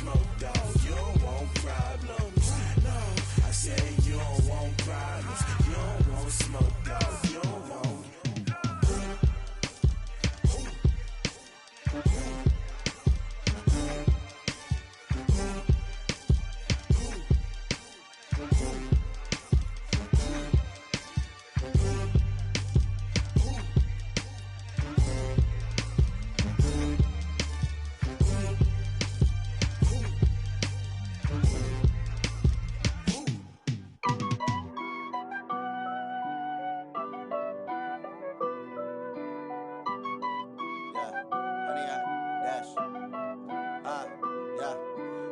smoke, dog. You don't want problems. No, I said you don't want problems. You don't want smoke, dog. You don't want.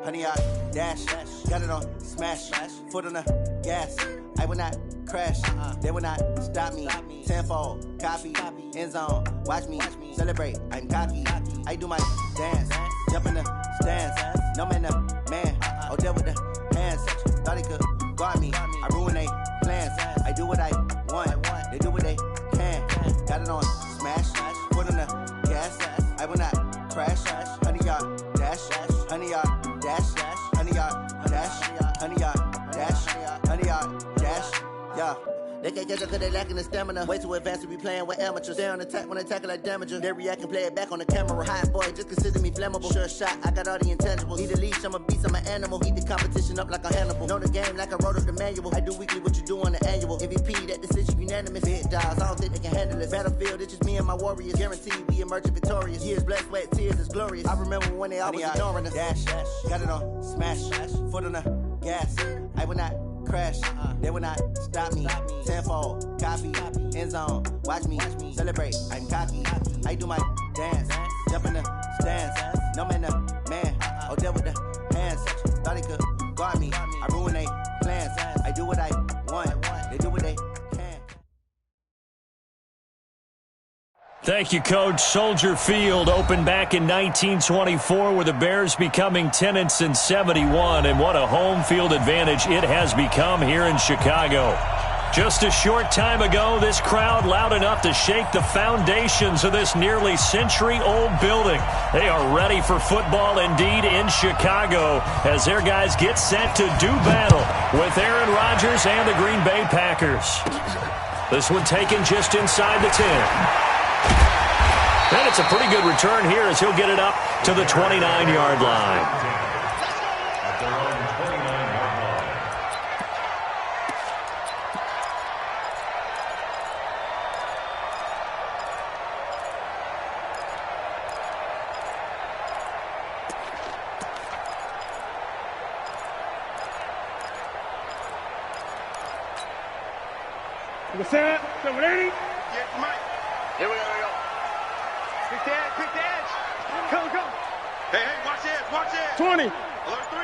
Honey, I dash, got it on smash, foot on the gas. I will not crash, they will not stop me. Tenfold, copy, end zone, watch me celebrate. I'm cocky, I do my dance, jump in the stands. No man, the man, oh, deal with the hands. Thought he could guard me, I ruin they plans. I do what I want, they do what they can. Got it on smash, foot on the gas. I will not crash, honey, y'all dash, honey, y'all. Dash, honey yard, dash, honey yard, dash, honey yard, dash, yeah. They can't catch up cause they lacking the stamina. Way too advanced to be playing with amateurs. They on attack when they tackle like damager. They react and play it back on the camera. Hot boy, just consider me flammable. Sure shot, I got all the intangibles. Need a leash, I'm a beast, I'm an animal. Heat the competition up like a Hannibal. Know the game like I wrote up the manual. I do weekly what you do on the annual. MVP, that decision unanimous. Big dogs, I don't think they can handle it. Battlefield, it's just me and my warriors. Guaranteed we emerging victorious. Years, blood, sweat, tears, it's glorious. I remember when they always ignoring us. Dash, got it on smash, foot on the gas. I will not crash, they will not stop me. Tenfold, copy, end zone, watch me celebrate. I'm cocky, I do my dance, jump in the stands. No man, the man, oh, deal with the hands. Thought he could guard me, I ruin they plans. I do what I want, they do what they can. Thank you, Coach. Soldier Field opened back in 1924 with the Bears becoming tenants in 71, and what a home field advantage it has become here in Chicago. Just a short time ago, this crowd loud enough to shake the foundations of this nearly century-old building. They are ready for football indeed in Chicago as their guys get set to do battle with Aaron Rodgers and the Green Bay Packers. This one taken just inside the 10. And it's a pretty good return here as he'll get it up to the 29-yard line. What's that? 780? Yeah, Mike. Here we go. Quick the edge. Come. Hey, watch it. 20. Alert 3.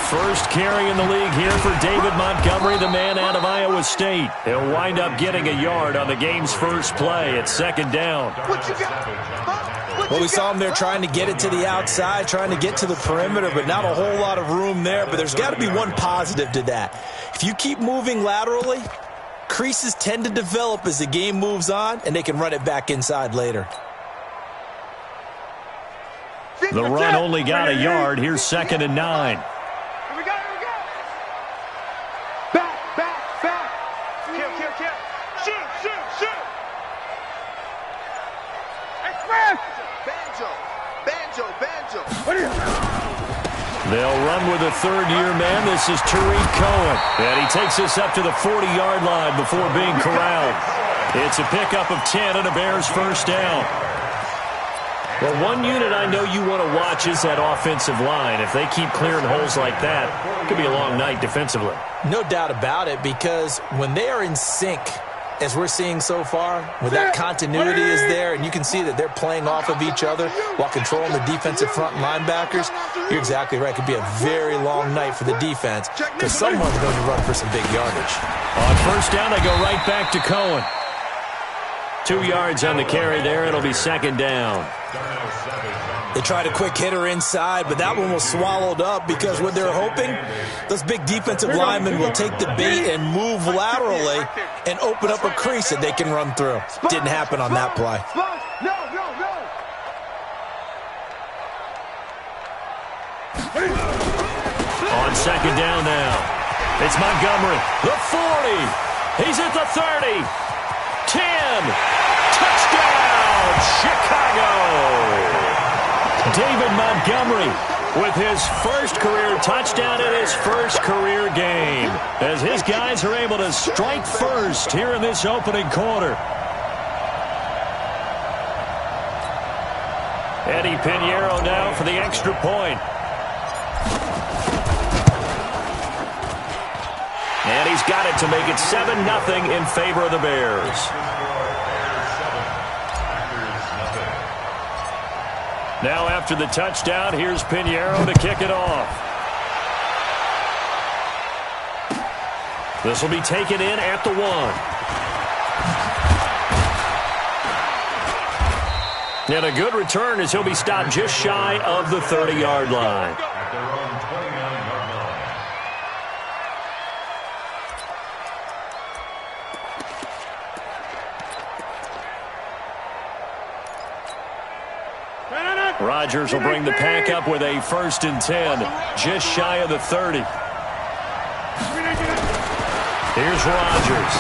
First carry in the league here for David Montgomery, the man out of Iowa State. He'll wind up getting a yard on the game's first play at second down. What you got? Well, we saw him there trying to get it to the outside, trying to get to the perimeter, but not a whole lot of room there. But there's got to be one positive to that. If you keep moving laterally, creases tend to develop as the game moves on, and they can run it back inside later. The run only got a yard. Here's 2nd and 9. Here we go. Back. Kill. Shoot. Express. Banjo. They'll run with a third-year man. This is Tariq Cohen. And he takes us up to the 40-yard line before being corralled. It's a pickup of 10 and a Bears first down. Well, one unit I know you want to watch is that offensive line. If they keep clearing holes like that, it could be a long night defensively. No doubt about it, because when they are in sync, as we're seeing so far, when that continuity is there and you can see that they're playing off of each other while controlling the defensive front linebackers, you're exactly right. It could be a very long night for the defense because someone's going to run for some big yardage. On first down, they go right back to Cohen. 2 yards on the carry there. It'll be second down. They tried a quick hitter inside, but that one was swallowed up because what they're hoping, those big defensive linemen will take the bait and move laterally and open up a crease that they can run through. Didn't happen on that play. second down now. It's Montgomery. The 40. He's at the 30. 10. Touchdown, Chicago. David Montgomery with his first career touchdown in his first career game, as his guys are able to strike first here in this opening quarter. Eddie Pinheiro now for the extra point. And he's got it to make it 7-0 in favor of the Bears. Now after the touchdown, here's Pinheiro to kick it off. This will be taken in at the 1. And a good return as he'll be stopped just shy of the 30-yard line. Rodgers will bring the pack up with a 1st and 10, just shy of the 30. Here's Rodgers.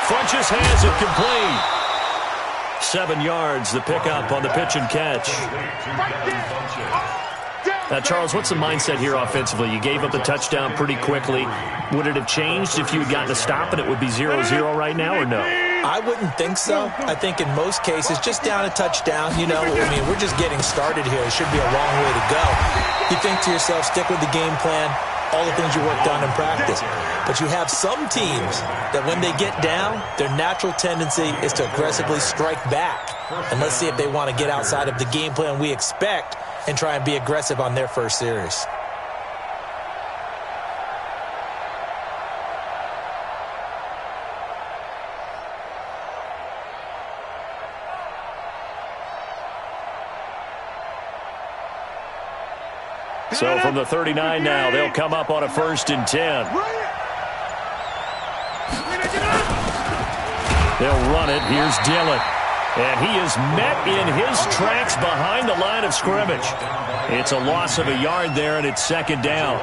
Funches has it complete. 7 yards, the pickup on the pitch and catch. Now, Charles, what's the mindset here offensively? You gave up the touchdown pretty quickly. Would it have changed if you had gotten a stop and it would be 0-0 right now, or no? I wouldn't think so. I think in most cases, just down a touchdown, you know, I mean, we're just getting started here. It should be a long way to go. You think to yourself, stick with the game plan, all the things you worked on in practice. But you have some teams that when they get down, their natural tendency is to aggressively strike back. And let's see if they want to get outside of the game plan we expect and try and be aggressive on their first series. So from the 39 now, they'll come up on a 1st and 10. They'll run it. Here's Dillon. And he is met in his tracks behind the line of scrimmage. It's a loss of a yard there, and it's 2nd down.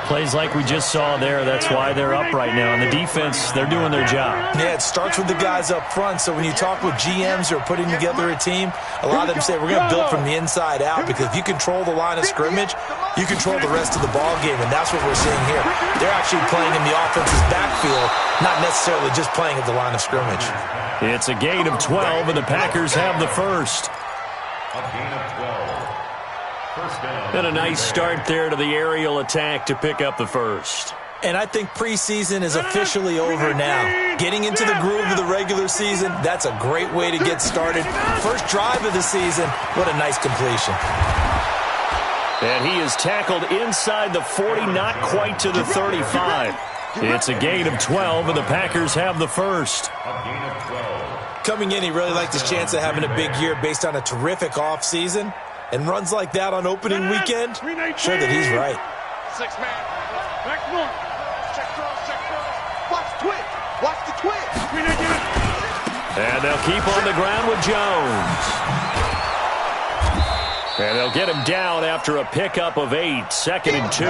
Plays like we just saw there. That's why they're up right now. And the defense, they're doing their job. Yeah, it starts with the guys up front. So when you talk with GMs who are putting together a team, a lot of them say we're going to build from the inside out, because if you control the line of scrimmage, you control the rest of the ball game, and that's what we're seeing here. They're actually playing in the offense's backfield, not necessarily just playing at the line of scrimmage. It's a gain of 12, and the Packers have the first. A gain of 12. And a nice start there to the aerial attack to pick up the first. And I think preseason is officially over now. Getting into the groove of the regular season, that's a great way to get started. First drive of the season, what a nice completion. And he is tackled inside the 40, not quite to the 35. It's a gain of 12, and the Packers have the first. Coming in, he really liked his chance of having a big year based on a terrific offseason. And runs like that on opening weekend, sure that he's right. 6-man. Back one. Check cross, check cross. Watch twitch. Watch the twitch. And they'll keep on the ground with Jones. And they'll get him down after a pickup of 8. 2nd and 2.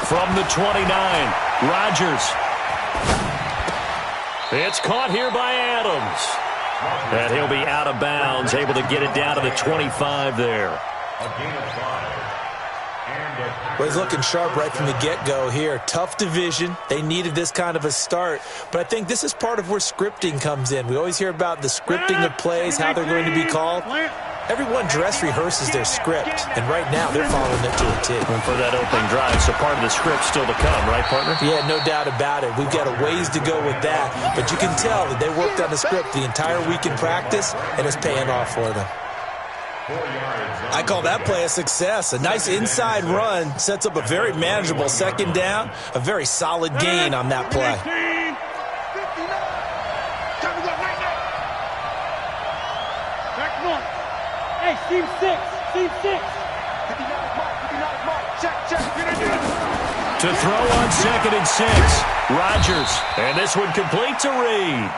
From the 29, Rodgers. It's caught here by Adams. And he'll be out of bounds, able to get it down to the 25 there. Well, he's looking sharp right from the get-go here. Tough division. They needed this kind of a start. But I think this is part of where scripting comes in. We always hear about the scripting of plays, how they're going to be called. Everyone dress rehearses their script, and right now they're following it to a T. And for that opening drive, so part of the script still to come, right, partner? Yeah, no doubt about it. We've got a ways to go with that, but you can tell that they worked on the script the entire week in practice, and it's paying off for them. I call that play a success. A nice inside run sets up a very manageable 2nd down, a very solid gain on that play. Hey, Steve 6. To throw on 2nd and 6, Rodgers. And this one complete to Reed.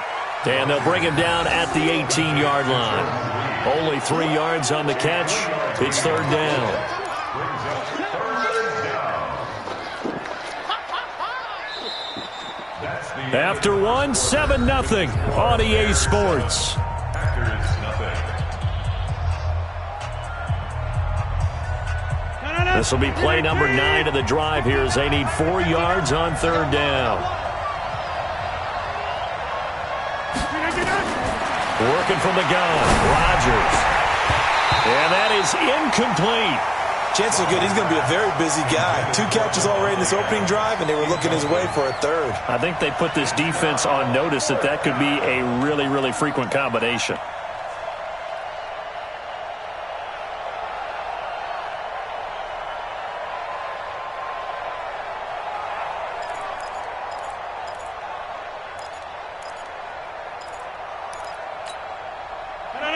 And they'll bring him down at the 18-yard line. Only 3 yards on the catch. It's third down. After one, 7-0 on EA Sports. This will be play number 9 of the drive here as they need 4 yards on third down. Working from the gun, Rodgers. And that is incomplete. Chances are good he's going to be a very busy guy. 2 catches already in this opening drive, and they were looking his way for a third. I think they put this defense on notice that could be a really, really frequent combination.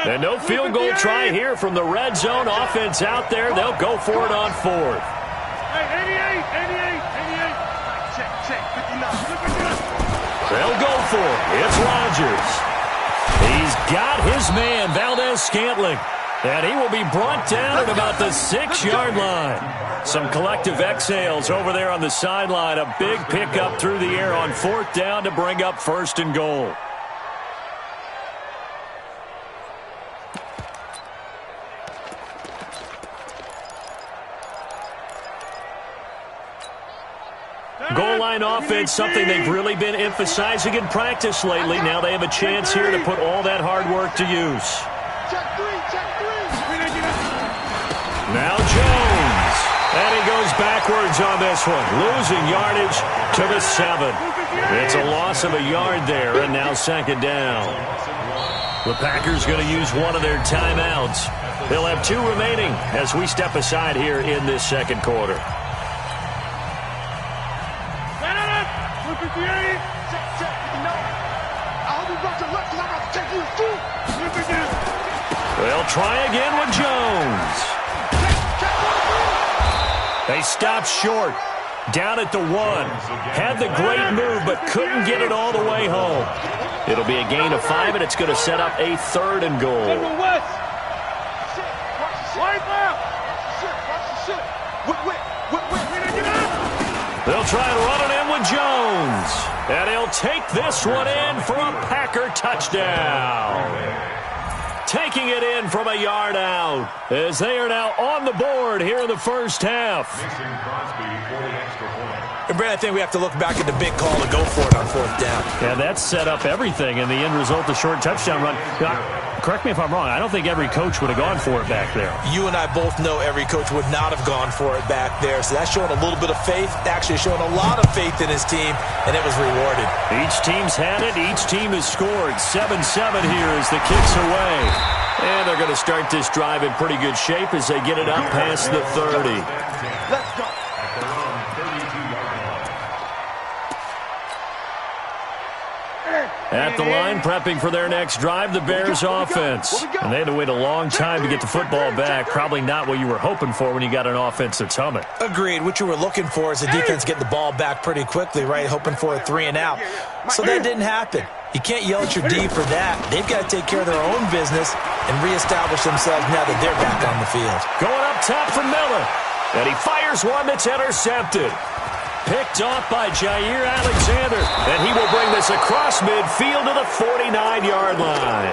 And no field goal try here from the red zone. Offense out there. They'll go for it on 4th. Hey, 88. Check, 59. They'll go for it. It's Rodgers. He's got his man, Valdez-Scantling. And he will be brought down at about the 6-yard line. Some collective exhales over there on the sideline. A big pickup through the air on 4th down to bring up 1st and goal. Goal line offense, something they've really been emphasizing in practice lately. Now they have a chance here to put all that hard work to use. Check three. Now Jones. And he goes backwards on this one. Losing yardage to the 7. It's a loss of a yard there, and now 2nd down. The Packers going to use one of their timeouts. They'll have 2 remaining as we step aside here in this 2nd quarter. They'll try again with Jones. They stopped short. Down at the 1. Had the great move, but couldn't get it all the way home. It'll be a gain of 5, and it's going to set up a 3rd and goal. They'll try and run it in with Jones. And he'll take this one in for a Packer touchdown. Taking it in from a yard out as they are now on the board here in the first half. And Brad, I think we have to look back at the big call to go for it on 4th down. Yeah, that set up everything, and the end result, the short touchdown run. Now, correct me if I'm wrong. I don't think every coach would have gone for it back there. You and I both know every coach would not have gone for it back there. So that's showing a little bit of faith, actually showing a lot of faith in his team, and it was rewarded. Each team's had it. Each team has scored. 7-7 here as the kick's away. And they're going to start this drive in pretty good shape as they get it up past the 30. Let's go. At the line, prepping for their next drive, the Bears offense. And they had to wait a long time to get the football back. Probably not what you were hoping for when you got an offense that's humming. Agreed. What you were looking for is the defense getting the ball back pretty quickly, right? Hoping for a 3 and out. So that didn't happen. You can't yell at your D for that. They've got to take care of their own business and reestablish themselves now that they're back on the field. Going up top for Miller. And he fires one that's intercepted. Picked off by Jair Alexander. And he will bring this across midfield to the 49-yard line.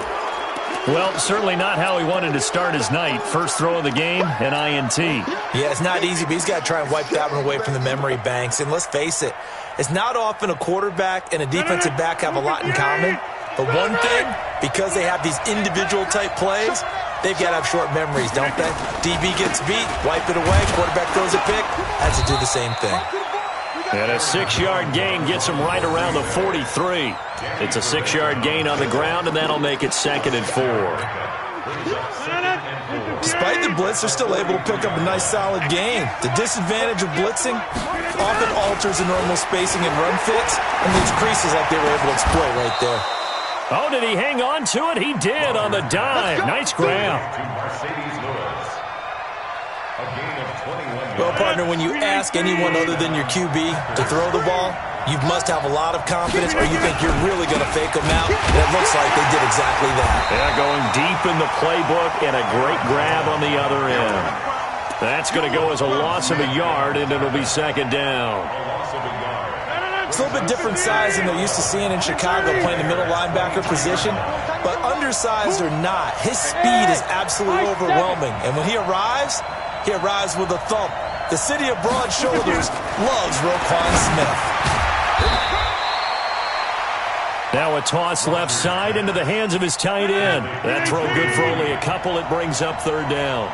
Well, certainly not how he wanted to start his night. First throw of the game, an INT. Yeah, it's not easy, but he's got to try and wipe that one away from the memory banks. And let's face it, it's not often a quarterback and a defensive back have a lot in common. But one thing, because they have these individual-type plays, they've got to have short memories, don't they? DB gets beat, wipe it away, quarterback throws a pick, has to do the same thing. And a 6-yard gain gets him right around the 43. It's a 6-yard gain on the ground, and that'll make it 2nd and 4. Despite the blitz, they're still able to pick up a nice, solid gain. The disadvantage of blitzing often alters the normal spacing and run fits, and these creases like they were able to exploit right there. Oh, did he hang on to it? He did on the dive. Nice grab. Well, partner, when you ask anyone other than your QB to throw the ball, You must have a lot of confidence, or you think you're really going to fake them out. And it looks like they did exactly that. Yeah, going deep in the playbook and a great grab on the other end. That's going to go as a loss of a yard, and it'll be second down. It's a little bit different size than they're used to seeing in Chicago, playing the middle linebacker position. But undersized or not, his speed is absolutely overwhelming. And when he arrives with a thump. The city of broad shoulders loves Roquan Smith. Now a toss left side into the hands of his tight end. That throw good for only a couple. It brings up third down.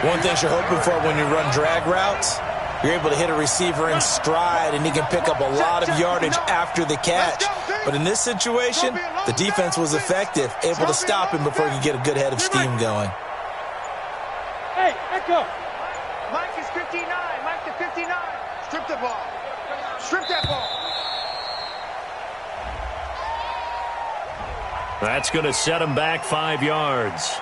One thing you're hoping for when you run drag routes, you're able to hit a receiver in stride, and he can pick up a lot of yardage after the catch. But in this situation, the defense was effective, able to stop him before he could get a good head of steam going. Hey, Echo. Mike is 59. Mike to 59. Strip the ball. Strip that ball. That's going to set him back 5 yards.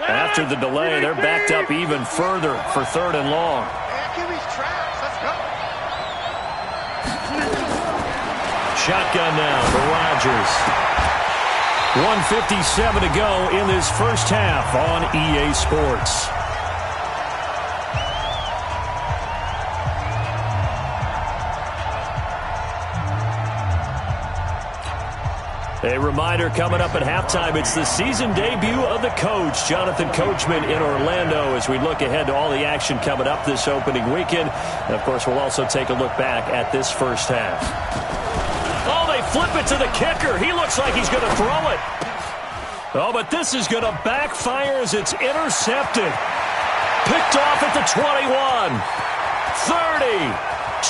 After the delay, they're backed up even further for third and long. Let's go. Shotgun now for Rodgers. 1:57 to go in this first half on EA Sports. A reminder coming up at halftime, it's the season debut of the coach, Jonathan Coachman, in Orlando, as we look ahead to all the action coming up this opening weekend. And, of course, we'll also take a look back at this first half. Oh, they flip it to the kicker. He looks like he's going to throw it. Oh, but this is going to backfire as it's intercepted. Picked off at the 21, 30,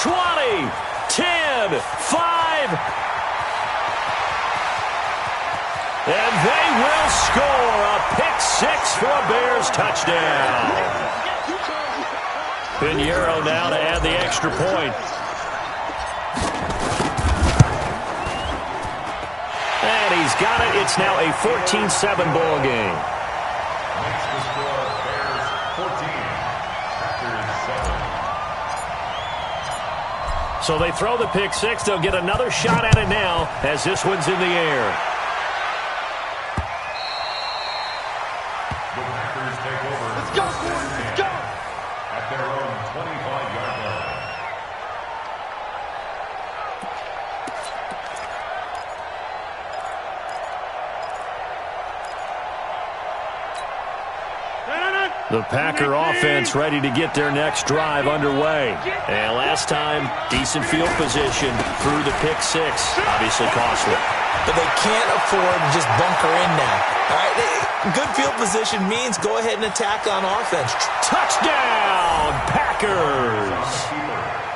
20, 10, 5. And they will score a pick-6 for a Bears touchdown. Pinheiro now to add the extra point. And he's got it. It's now a 14-7 ball game. Makes the score Bears 14, Packers 7. So they throw the pick-6. They'll get another shot at it now as this one's in the air. The Packer offense ready to get their next drive underway. And last time, decent field position through the pick-6. Obviously costly. But they can't afford to just bunker in now. All right, good field position means go ahead and attack on offense. Touchdown, Packers!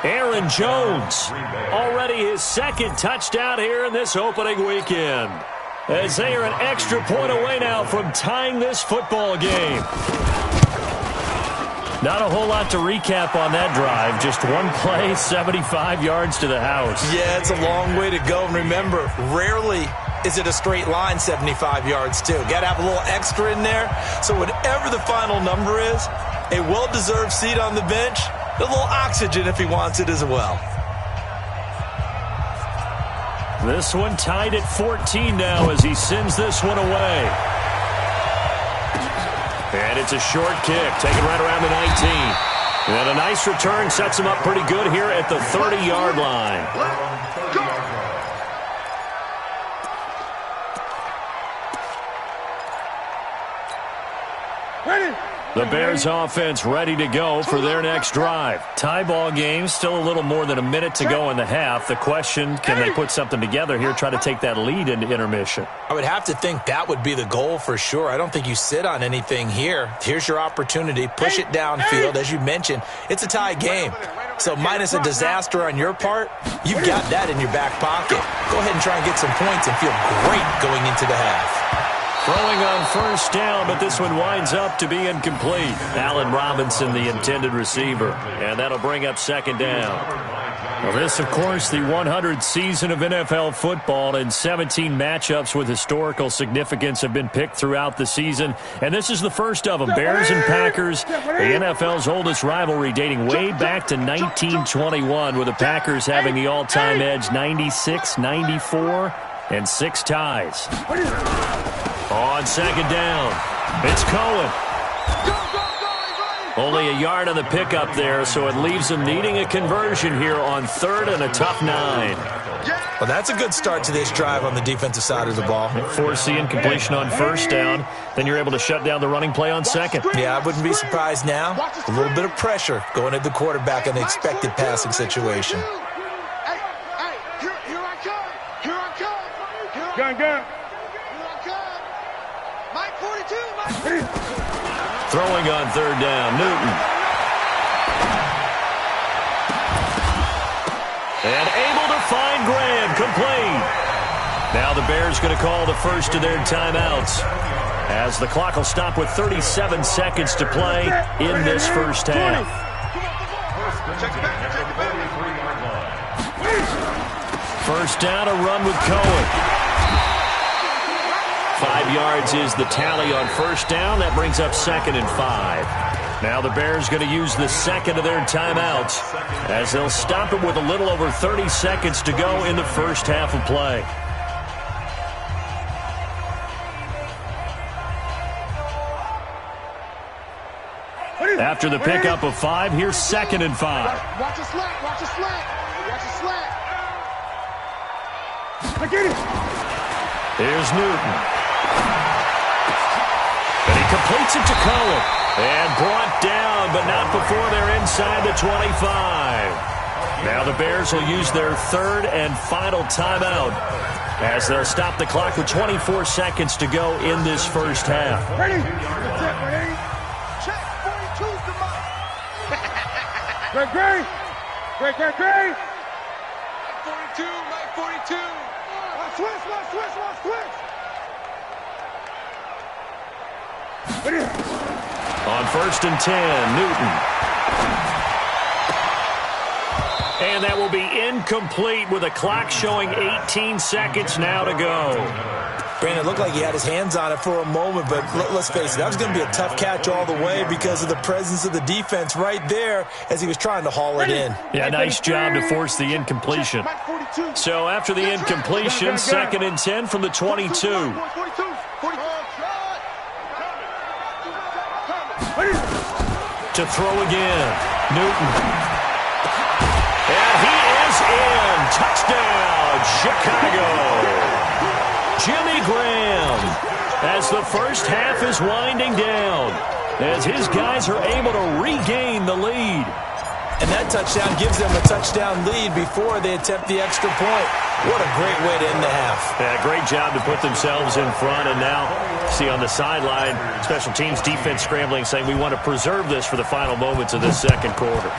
Aaron Jones, already his second touchdown here in this opening weekend. As they are an extra point away now from tying this football game. Not a whole lot to recap on that drive. Just one play, 75 yards to the house. Yeah, it's a long way to go. And remember, rarely is it a straight line 75 yards, too. Got to have a little extra in there. So whatever the final number is, a well-deserved seat on the bench, a little oxygen if he wants it as well. This one tied at 14 now as he sends this one away. And it's a short kick, taken right around the 19. And a nice return sets him up pretty good here at the 30-yard line. The Bears offense ready to go for their next drive. Tie ball game, still a little more than a minute to go in the half. The question, can they put something together here, try to take that lead into intermission? I would have to think that would be the goal for sure. I don't think you sit on anything here. Here's your opportunity. Push it downfield. As you mentioned, it's a tie game. So minus a disaster on your part, you've got that in your back pocket. Go ahead and try and get some points and feel great going into the half. Throwing on first down, but this one winds up to be incomplete. Allen Robinson, the intended receiver, and that'll bring up second down. Well, this, of course, the 100th season of NFL football, and 17 matchups with historical significance have been picked throughout the season, and this is the first of them. Bears and Packers, the NFL's oldest rivalry dating way back to 1921, with the Packers having the all-time edge 96, 94, and 6 ties. On second down, it's Cohen. Only a yard on the pickup there, so it leaves them needing a conversion here on third and a tough 9. Well, that's a good start to this drive on the defensive side of the ball. Force the incompletion on first down, then you're able to shut down the running play on second. Yeah, I wouldn't be surprised now. A little bit of pressure going at the quarterback in the expected passing situation. Gun. Mike 42, Mike. Throwing on third down, Newton. And able to find Graham, complete. Now the Bears going to call the first of their timeouts, as the clock will stop with 37 seconds to play in this first half. First down, a run with Cohen. 5 yards is the tally on first down. That brings up second and 5. Now the Bears going to use the second of their timeouts, as they'll stop it with a little over 30 seconds to go in the first half of play. After the pickup of 5, here's second and 5. Watch a slack, watch a slack, watch a slack. I get it. Here's Newton. And he completes it to Cohen. And brought down, but not before they're inside the 25. Now the Bears will use their third and final timeout, as they'll stop the clock with 24 seconds to go in this first half. Ready? Check 42's the mark. Great. Mike 42, Mike 42. Switch. On first and 10, Newton. And that will be incomplete with a clock showing 18 seconds now to go. Brandon, it looked like he had his hands on it for a moment, but let's face it, that was going to be a tough catch all the way because of the presence of the defense right there as he was trying to haul it in. Yeah, nice job to force the incompletion. So after the incompletion, second and 10 from the 22. To throw again, Newton. And he is in. Touchdown, Chicago. Jimmy Graham, as the first half is winding down, as his guys are able to regain the lead. And that touchdown gives them a touchdown lead before they attempt the extra point. What a great way to end the half. Yeah, great job to put themselves in front. And now, see on the sideline, special teams defense scrambling, saying we want to preserve this for the final moments of this second quarter.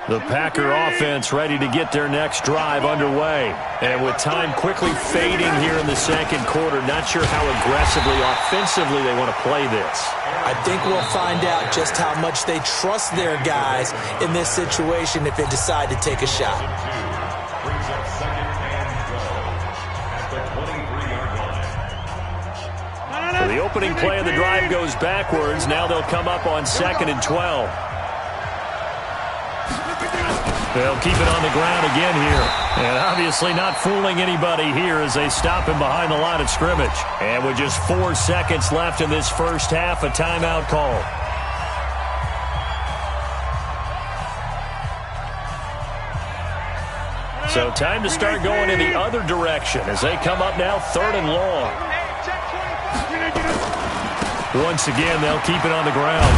The Packer offense ready to get their next drive underway. And with time quickly fading here in the second quarter, not sure how aggressively, offensively they want to play this. I think we'll find out just how much they trust their guys in this situation if they decide to take a shot. Brings up second and goal at the 23-yard line. So the opening play of the drive goes backwards. Now they'll come up on second and 12. They'll keep it on the ground again here. And obviously not fooling anybody here as they stop him behind the line of scrimmage. And with just 4 seconds left in this first half, a timeout call. So time to start going in the other direction as they come up now third and long. Once again, they'll keep it on the ground.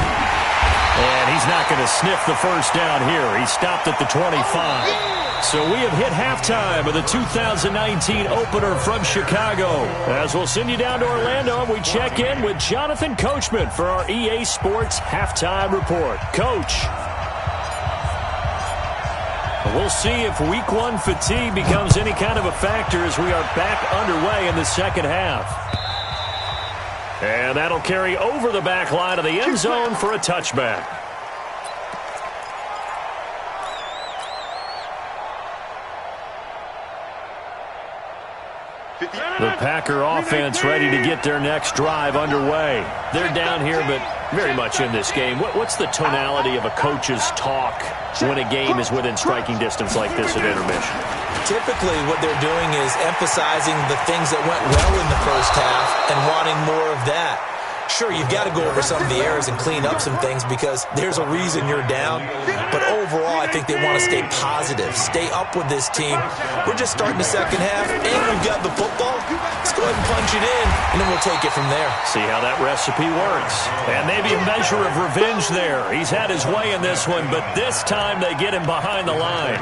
And he's not going to sniff the first down here. He stopped at the 25. So we have hit halftime of the 2019 opener from Chicago. As we'll send you down to Orlando, and we check in with Jonathan Coachman for our EA Sports Halftime Report. Coach. We'll see if Week 1 fatigue becomes any kind of a factor as we are back underway in the second half. And that'll carry over the back line of the end zone for a touchback. The Packer offense ready to get their next drive underway. They're down here, but very much in this game. What's the tonality of a coach's talk when a game is within striking distance like this at intermission? Typically, what they're doing is emphasizing the things that went well in the first half and wanting more of that. Sure, you've got to go over some of the errors and clean up some things because there's a reason you're down. But overall, I think they want to stay positive, stay up with this team. We're just starting the second half, and we've got the football. Let's go ahead and punch it in, and then we'll take it from there. See how that recipe works. And maybe a measure of revenge there. He's had his way in this one, but this time they get him behind the line.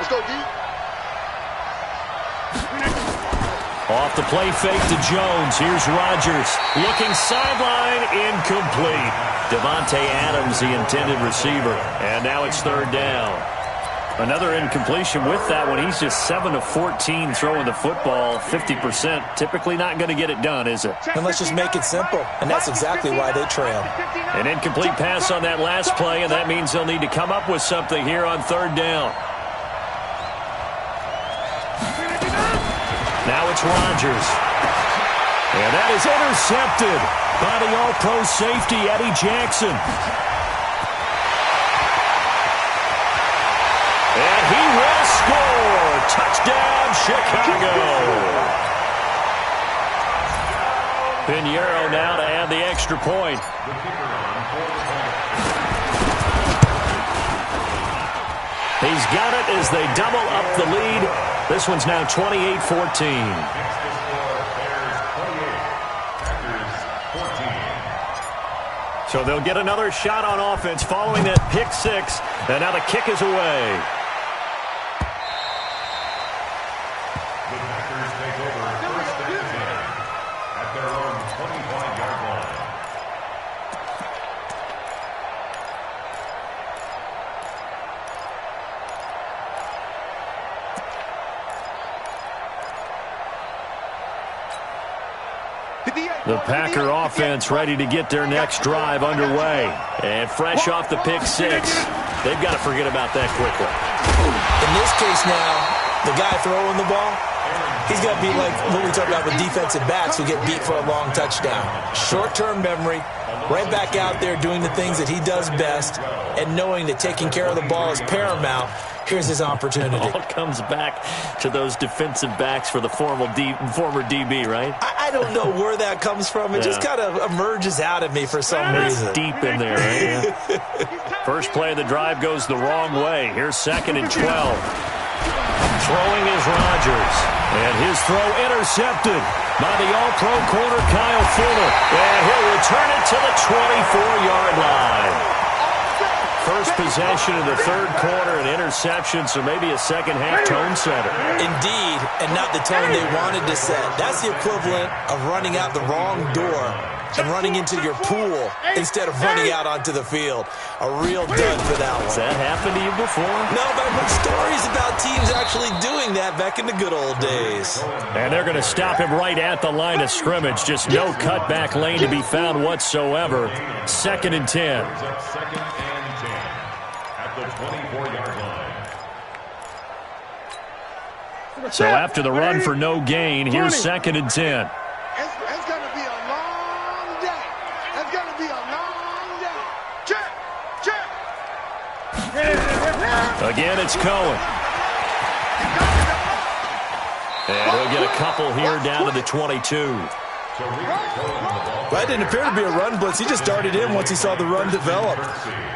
Let's go, D. Off the play fake to Jones. Here's Rodgers. Looking sideline, incomplete. Devontae Adams, the intended receiver. And now it's third down. Another incompletion with that one. He's just 7 of 14 throwing the football. 50%. Typically not going to get it done, is it? And let's just make it simple. And that's exactly why they trail. An incomplete pass on that last play, and that means they'll need to come up with something here on third down. Now it's Rodgers. And that is intercepted by the All-Pro safety, Eddie Jackson. And he will score. Touchdown, Chicago. Pinheiro now to add the extra point. He's got it as they double up the lead. This one's now 28-14. So they'll get another shot on offense following that pick six. And now the kick is away. The Packers take over first and 10 at their own 25-yard line. The Packer offense ready to get their next drive underway. And fresh off the pick six, they've got to forget about that quickly. In this case now, the guy throwing the ball, he's got to be like what we talk about with defensive backs who get beat for a long touchdown. Short-term memory, right back out there doing the things that he does best, and knowing that taking care of the ball is paramount. Here's his opportunity. All comes back to those defensive backs for the former DB, right? I don't know where that comes from. It just kind of emerges out of me for some reason. Deep in there, right? First play of the drive goes the wrong way. Here's 2nd and 12. Throwing is Rodgers. And his throw intercepted by the All-Pro corner, Kyle Fuller. And he'll return it to the 24-yard line. First possession of the third quarter, an interception, so maybe a second-half tone setter. Indeed, and not the tone they wanted to set. That's the equivalent of running out the wrong door and running into your pool instead of running out onto the field. A real dud for that one. Has that happened to you before? No, but I've heard stories about teams actually doing that back in the good old days. And they're going to stop him right at the line of scrimmage. Just no cutback lane to be found whatsoever. 2nd and 10. So after the run for no gain, here's 2nd and 10. It's going to be a long day. It's going to be a long day. Check. Again, it's Cohen. And he'll get a couple here down to the 22. That didn't appear to be a run blitz. He just darted in once he saw the run develop.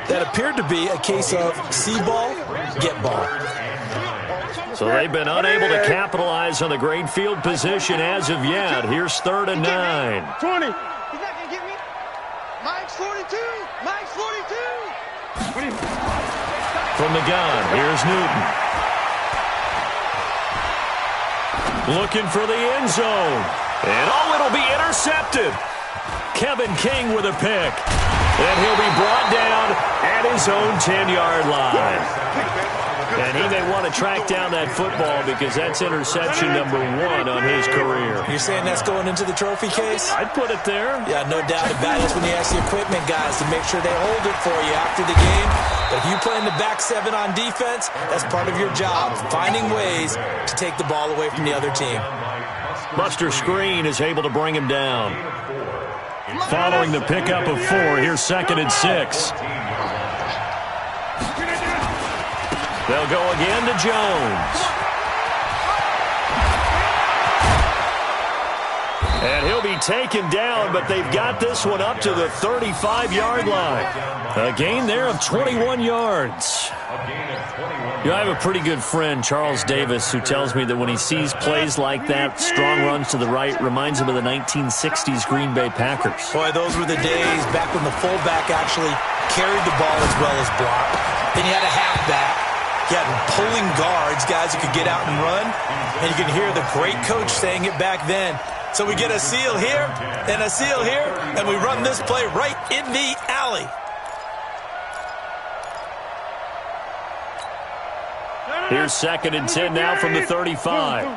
That appeared to be a case of see ball, get ball. So they've been unable to capitalize on the great field position as of yet. Here's 3rd and 9. 20. He's not going to get me. Mike's 42. Mike's 42. From the gun, here's Newton. Looking for the end zone. And it'll be intercepted. Kevin King with a pick. And he'll be brought down at his own 10-yard line. And he may want to track down that football because that's interception number 1 on his career. You're saying that's going into the trophy case? I'd put it there. Yeah, no doubt about it. That's when you ask the equipment guys to make sure they hold it for you after the game. But if you play in the back 7 on defense, that's part of your job, finding ways to take the ball away from the other team. Buster Screen is able to bring him down. Following the pickup of 4, here's 2nd and 6. They'll go again to Jones. And he'll be taken down, but they've got this one up to the 35-yard line. A gain there of 21 yards. You know, I have a pretty good friend, Charles Davis, who tells me that when he sees plays like that, strong runs to the right, reminds him of the 1960s Green Bay Packers. Boy, those were the days back when the fullback actually carried the ball as well as blocked. Then you had a halfback. You had pulling guards, guys who could get out and run. And you can hear the great coach saying it back then. So we get a seal here and a seal here, and we run this play right in the alley. Here's 2nd and 10 now from the 35.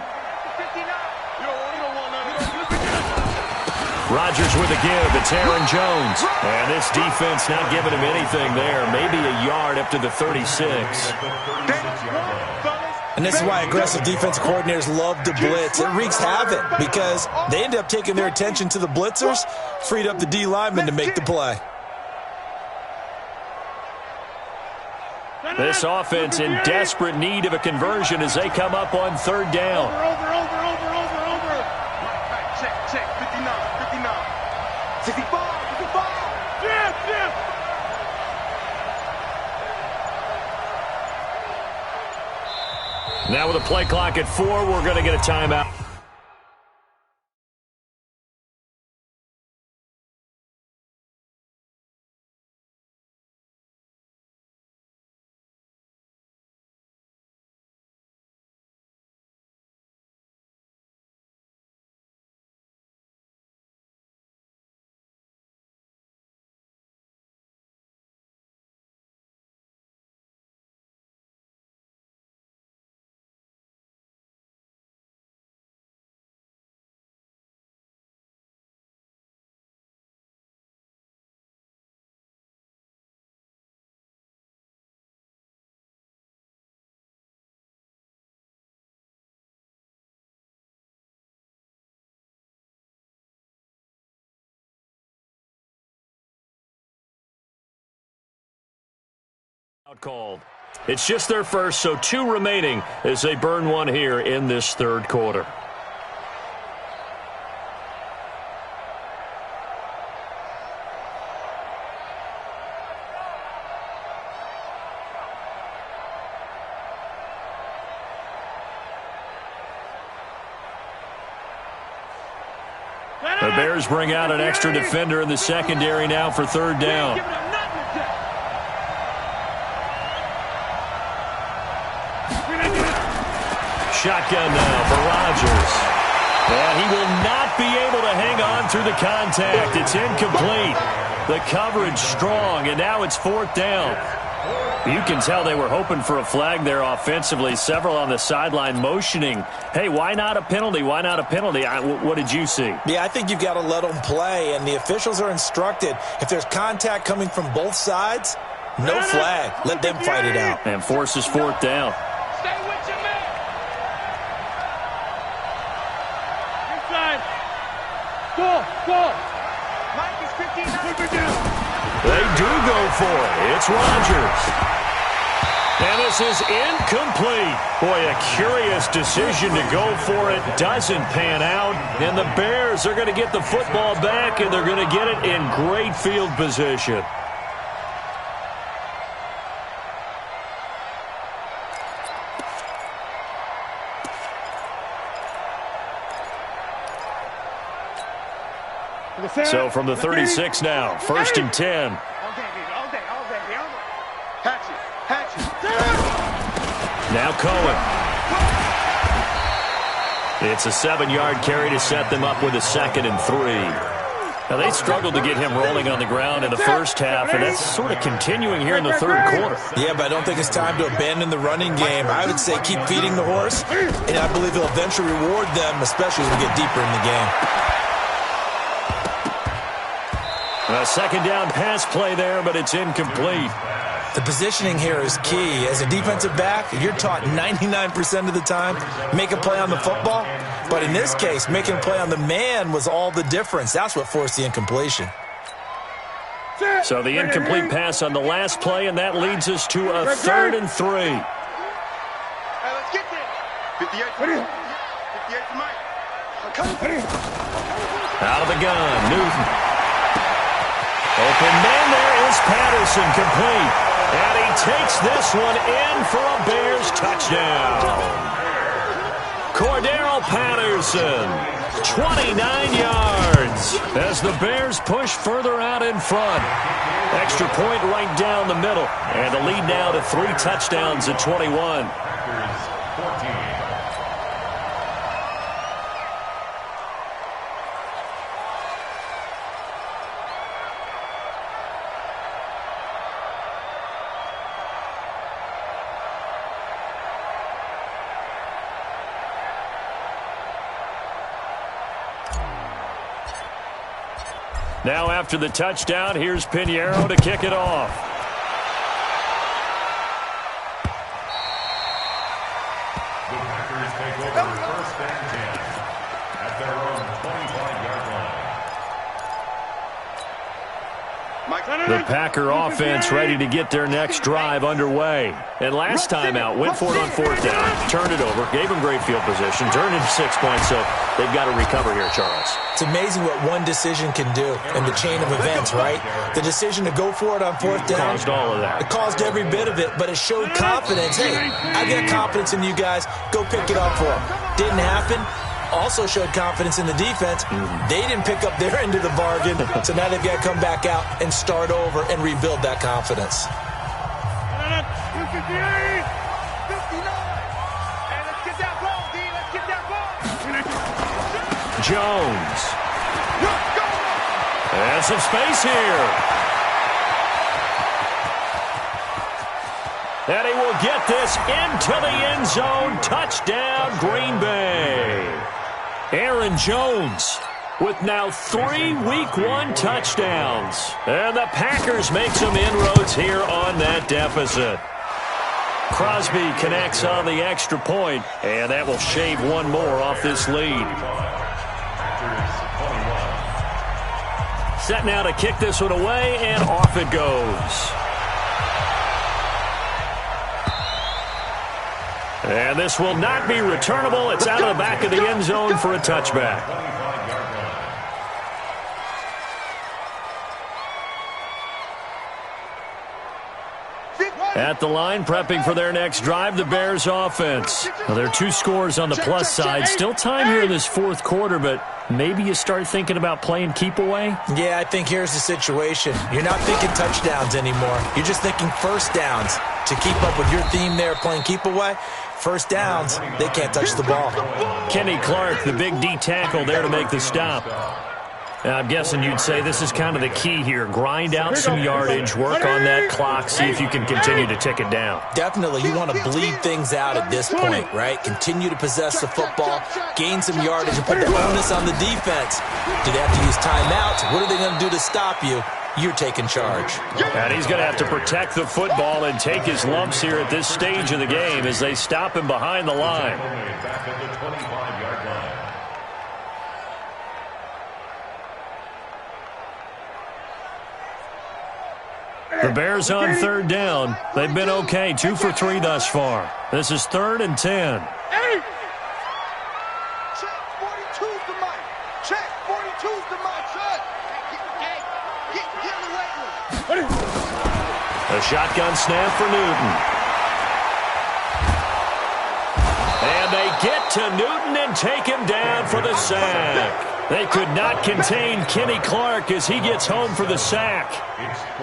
Rodgers with a give. It's Aaron Jones. And this defense not giving him anything there. Maybe a yard up to the 36. And this is why aggressive defensive coordinators love to blitz. It wreaks havoc because they end up taking their attention to the blitzers, freed up the D linemen to make the play. This offense in desperate need of a conversion as they come up on 3rd down. Over. Check. 59. 65. Yeah. Now with a play clock at 4, we're going to get a timeout. Called. It's just their first, so 2 remaining as they burn 1 here in this 3rd quarter. The Bears bring out an extra defender in the secondary now for 3rd down. Shotgun now for Rodgers. And he will not be able to hang on through the contact. It's incomplete. The coverage strong, and now it's 4th down. You can tell they were hoping for a flag there offensively. Several on the sideline motioning, hey, why not a penalty? Why not a penalty? What did you see? Yeah, I think you've got to let them play, and the officials are instructed. If there's contact coming from both sides, no flag. Let them fight it out. And forces 4th down. Stay with your man. Inside. Go. Mike is 59. They do go for it. It's Rodgers. And This is incomplete. Boy, a curious decision to go for it. Doesn't pan out. And the Bears are going to get the football back, and they're going to get it in great field position. So from the 36 now, 1st and 10. Now Cohen. It's a 7-yard carry to set them up with a 2nd and 3. Now, they struggled to get him rolling on the ground in the first half, and that's sort of continuing here in the third quarter. Yeah, but I don't think it's time to abandon the running game. I would say keep feeding the horse, and I believe he'll eventually reward them, especially as we get deeper in the game. A 2nd down pass play there, but it's incomplete. The positioning here is key. As a defensive back, you're taught 99% of the time, make a play on the football. But in this case, making a play on the man was all the difference. That's what forced the incompletion. So the incomplete pass on the last play, and that leads us to a 3rd and 3. Hey, let's get there. 58 to Mike. Out of the gun, Newton. Open man there is Patterson, complete. And he takes this one in for a Bears touchdown. Cordero Patterson, 29 yards as the Bears push further out in front. Extra point right down the middle. And the lead now to 3 touchdowns at 21. Now after the touchdown, here's Pinheiro to kick it off. The Packers take over 1st and 10 at their own 25-yard line. The Packer offense ready to get their next drive underway. And last time out, went for it on 4th down, turned it over, gave them great field position, turned into 6 points, so they've got to recover here, Charles. It's amazing what one decision can do in the chain of events, right? The decision to go for it on 4th down. Caused all of that. It caused every bit of it, but it showed confidence. Hey, I've got confidence in you guys. Go pick it up for them. Didn't happen. Also showed confidence in the defense. They didn't pick up their end of the bargain, so now they've got to come back out and start over and rebuild that confidence. 58, 59. Hey, let's get that ball, D. Let's get that ball. Jones. And some space here. And he will get this into the end zone. Touchdown, Green Bay. Aaron Jones with now 3 Week 1 touchdowns. And the Packers make some inroads here on that deficit. Crosby connects on the extra point, and that will shave one more off this lead. Set now to kick this one away, and off it goes. And this will not be returnable. It's out of the back of the end zone for a touchback. At the line, prepping for their next drive, the Bears offense. Well, there are 2 scores on the plus side. Still time here in this 4th quarter, but maybe you start thinking about playing keep away? Yeah, I think here's the situation. You're not thinking touchdowns anymore. You're just thinking 1st downs. To keep up with your theme there, playing keep away, 1st downs, they can't touch the ball. Kenny Clark, the big D tackle there to make the stop. I'm guessing you'd say this is kind of the key here. Grind out some yardage, work on that clock, see if you can continue to tick it down. Definitely. You want to bleed things out at this point, right? Continue to possess the football, gain some yardage, and put the onus on the defense. Do they have to use timeouts? What are they going to do to stop you? You're taking charge. And he's going to have to protect the football and take his lumps here at this stage of the game as they stop him behind the line. Back at the 25-yard line. The Bears on third down. They've been okay, 2 for 3 thus far. This is 3rd and 10. Hey! Check, 42's the mic. Check, 42's the mic, son. Hey, get in the weight room. A shotgun snap for Newton. And they get to Newton and take him down for the sack. They could not contain Kenny Clark as he gets home for the sack.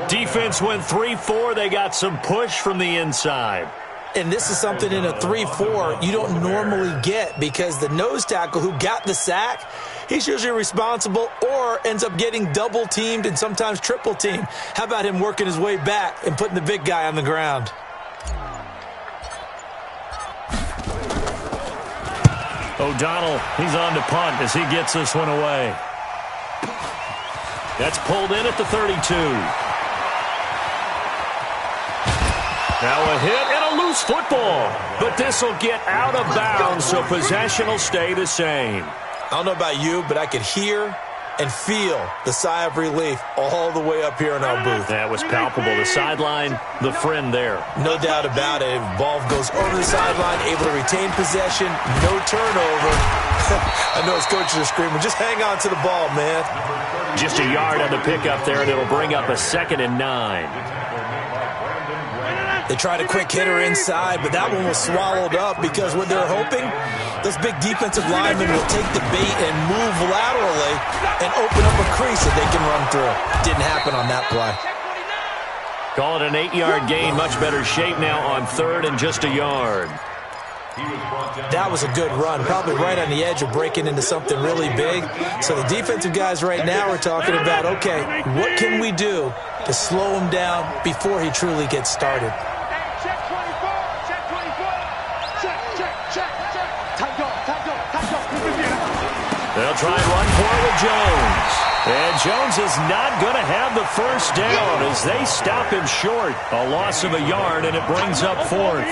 Defense went 3-4. They got some push from the inside. And this is something in a 3-4 you don't normally get because the nose tackle who got the sack, he's usually responsible or ends up getting double-teamed and sometimes triple-teamed. How about him working his way back and putting the big guy on the ground? O'Donnell, he's on to punt as he gets this one away. That's pulled in at the 32. Now a hit and a loose football. But this will get out of bounds, so possession will stay the same. I don't know about you, but I could hear and feel the sigh of relief all the way up here in our booth. That was palpable. The sideline, the friend there. No doubt about it. Ball goes over the sideline, able to retain possession, no turnover. I know his coaches are screaming, just hang on to the ball, man. Just a yard on the pickup there, and it'll bring up a 2nd and 9. They tried a quick hitter inside, but that one was swallowed up because what they're hoping, those big defensive linemen will take the bait and move laterally and open up a crease that they can run through. Didn't happen on that play. Call it an 8-yard gain. Much better shape now on 3rd and just a yard. That was a good run, probably right on the edge of breaking into something really big. So the defensive guys right now are talking about, okay, what can we do to slow him down before he truly gets started? Check 24, check 24. Check. Tight dog. They'll try and run for it with Jones. And Jones is not going to have the first down as they stop him short. A loss of a yard, and it brings up 4th.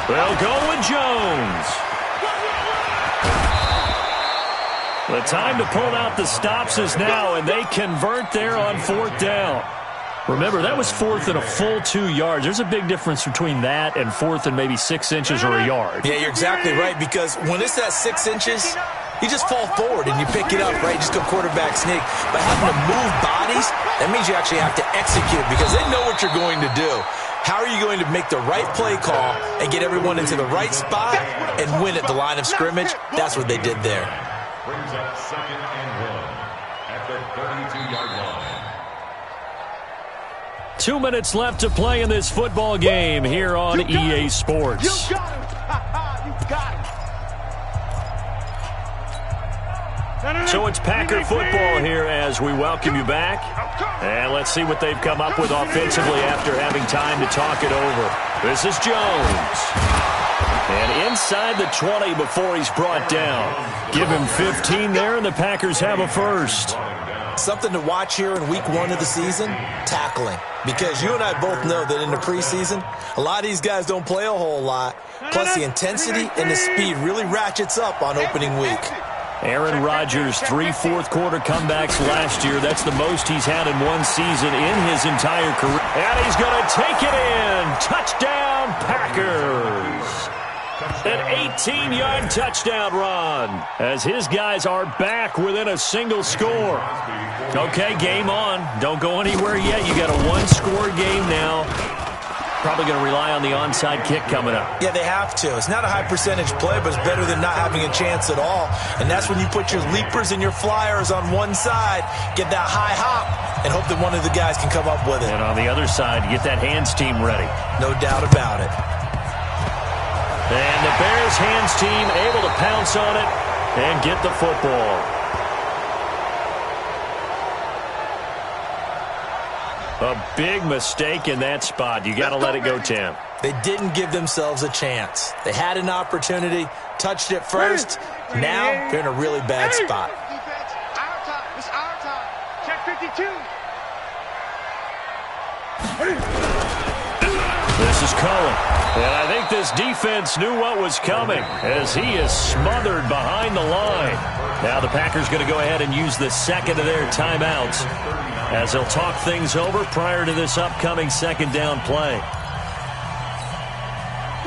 They'll go with Jones. The time to pull out the stops is now, and they convert there on 4th down. Remember, that was 4th and a full 2 yards. There's a big difference between that and 4th and maybe 6 inches or a yard. Yeah, you're exactly right, because when it's that 6 inches, you just fall forward and you pick it up, right? Just go quarterback sneak. But having to move bodies, that means you actually have to execute because they know what you're going to do. How are you going to make the right play call and get everyone into the right spot and win at the line of scrimmage? That's what they did there. Brings up 2nd and 1 at the 32-yard line. 2 minutes left to play in this football game here on EA Sports. You got him. You got him. So it's Packer football here as we welcome you back. And let's see what they've come up with offensively after having time to talk it over. This is Jones. And inside the 20 before he's brought down. Give him 15 there, and the Packers have a first. Something to watch here in week 1 of the season, tackling. Because you and I both know that in the preseason, a lot of these guys don't play a whole lot. Plus the intensity and the speed really ratchets up on opening week. Aaron Rodgers, 3 fourth-quarter comebacks last year. That's the most he's had in one season in his entire career. And he's going to take it in. Touchdown, Packers. An 18-yard touchdown run as his guys are back within a single score. Okay, game on. Don't go anywhere yet. You got a one-score game now. Probably going to rely on the onside kick coming up. Yeah, they have to. It's not a high-percentage play, but it's better than not having a chance at all. And that's when you put your leapers and your flyers on one side, get that high hop, and hope that one of the guys can come up with it. And on the other side, get that hands team ready. No doubt about it. And the Bears hands team able to pounce on it and get the football. A big mistake in that spot. You got to let it go, Tim. They didn't give themselves a chance. They had an opportunity, touched it first. Now they're in a really bad spot. Defense, our time. It's our time. Check 52. This is Cohen. And I think this defense knew what was coming as he is smothered behind the line. Now the Packers going to go ahead and use the second of their timeouts as they'll talk things over prior to this upcoming second down play.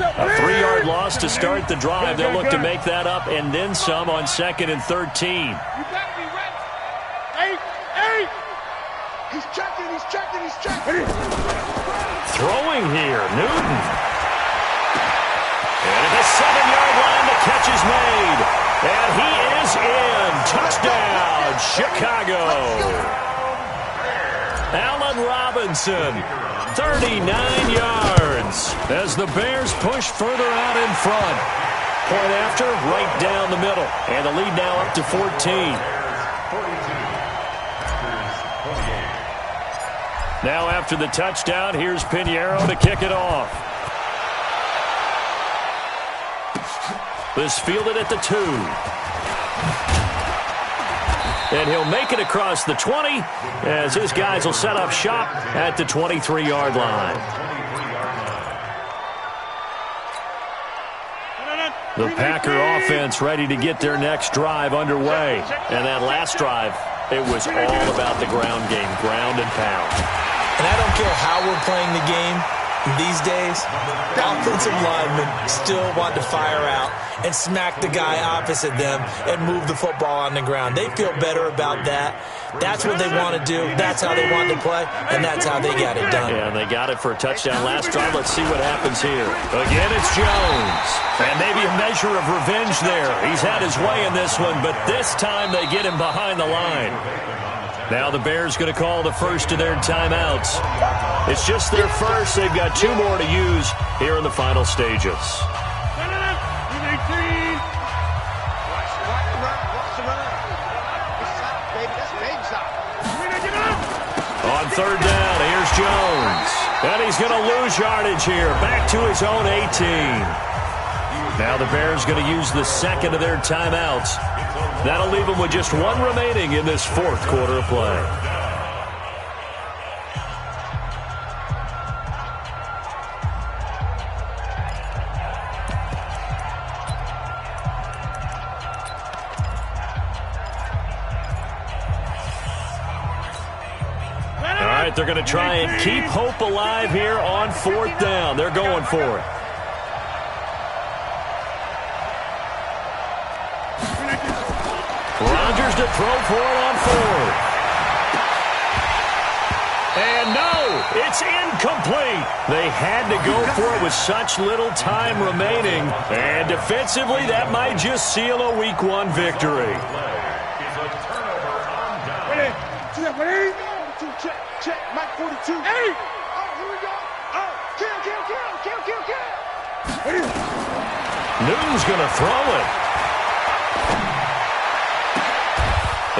A 3-yard loss to start the drive. They'll look to make that up and then some on 2nd and 13. You better be ready. 8. He's checking. Throwing here, Newton. And at the 7-yard line, the catch is made. And he is in. Touchdown, Chicago. Allen Robinson, 39 yards as the Bears push further out in front. Point after, right down the middle. And the lead now up to 14. Now after the touchdown, here's Pinheiro to kick it off. This fielded at the 2. And he'll make it across the 20 as his guys will set up shop at the 23-yard line. The Packer offense ready to get their next drive underway. And that last drive, it was all about the ground game, ground and pound. And I don't care how we're playing the game these days, offensive linemen still want to fire out and smack the guy opposite them and move the football on the ground. They feel better about that. That's what they want to do. That's how they want to play, and that's how they got it done. Yeah, and they got it for a touchdown last drive. Let's see what happens here. Again, it's Jones. And maybe a measure of revenge there. He's had his way in this one, but this time they get him behind the line. Now the Bears going to call the first of their timeouts. It's just their first. They've got 2 more to use here in the final stages. On 3rd down, here's Jones. And he's going to lose yardage here. Back to his own 18. Now the Bears going to use the second of their timeouts. That'll leave them with just 1 remaining in this 4th quarter of play. All right, they're going to try and keep hope alive here on 4th down. They're going for it. Rodgers to throw for it on 4th. And no, it's incomplete. They had to go for it with such little time remaining. And defensively, that might just seal a Week 1 victory. Ready? Check. Mike 42. 8. Oh, here we go. Oh, kill. Newton's going to throw it.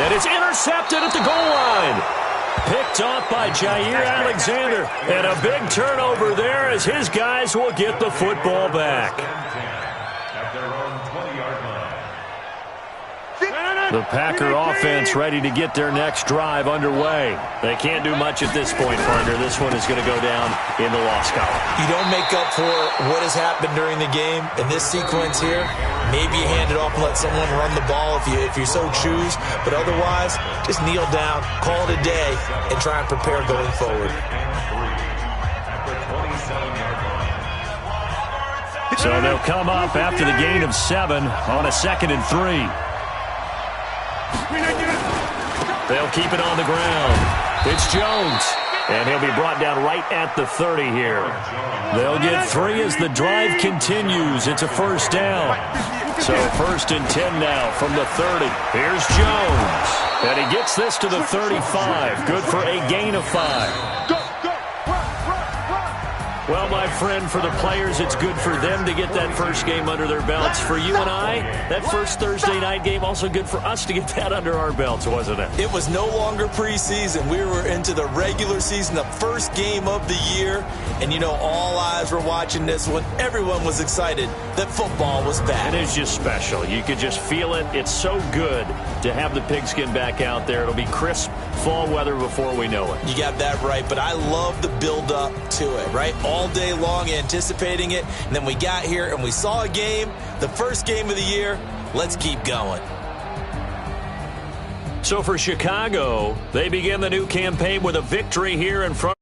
And it's intercepted at the goal line. Picked off by Jair Alexander. And a big turnover there as his guys will get the football back. At their own 20-yard line. The Packer offense ready to get their next drive underway. They can't do much at this point, partner. This one is going to go down in the loss column. You don't make up for what has happened during the game. In this sequence here, maybe you hand it off and let someone run the ball if you so choose. But otherwise, just kneel down, call it a day, and try and prepare going forward. So they'll come up after the gain of 7 on a 2nd and 3. They'll keep it on the ground. It's Jones. And he'll be brought down right at the 30 here. They'll get 3 as the drive continues. It's a 1st down. So 1st and 10 now from the 30. Here's Jones. And he gets this to the 35. Good for a gain of 5. Well, my friend, for the players, it's good for them to get that first game under their belts. For you and I, that first Thursday night game, also good for us to get that under our belts, wasn't it? It was no longer preseason. We were into the regular season, the first game of the year. And, you know, all eyes were watching this one. Everyone was excited that football was back. It is just special. You could just feel it. It's so good to have the pigskin back out there. It'll be crisp fall weather before we know it. You got that right, but I love the build-up to it, right? All all day long anticipating it. And then we got here and we saw a game, the first game of the year. Let's keep going. So for Chicago, they begin the new campaign with a victory here in front.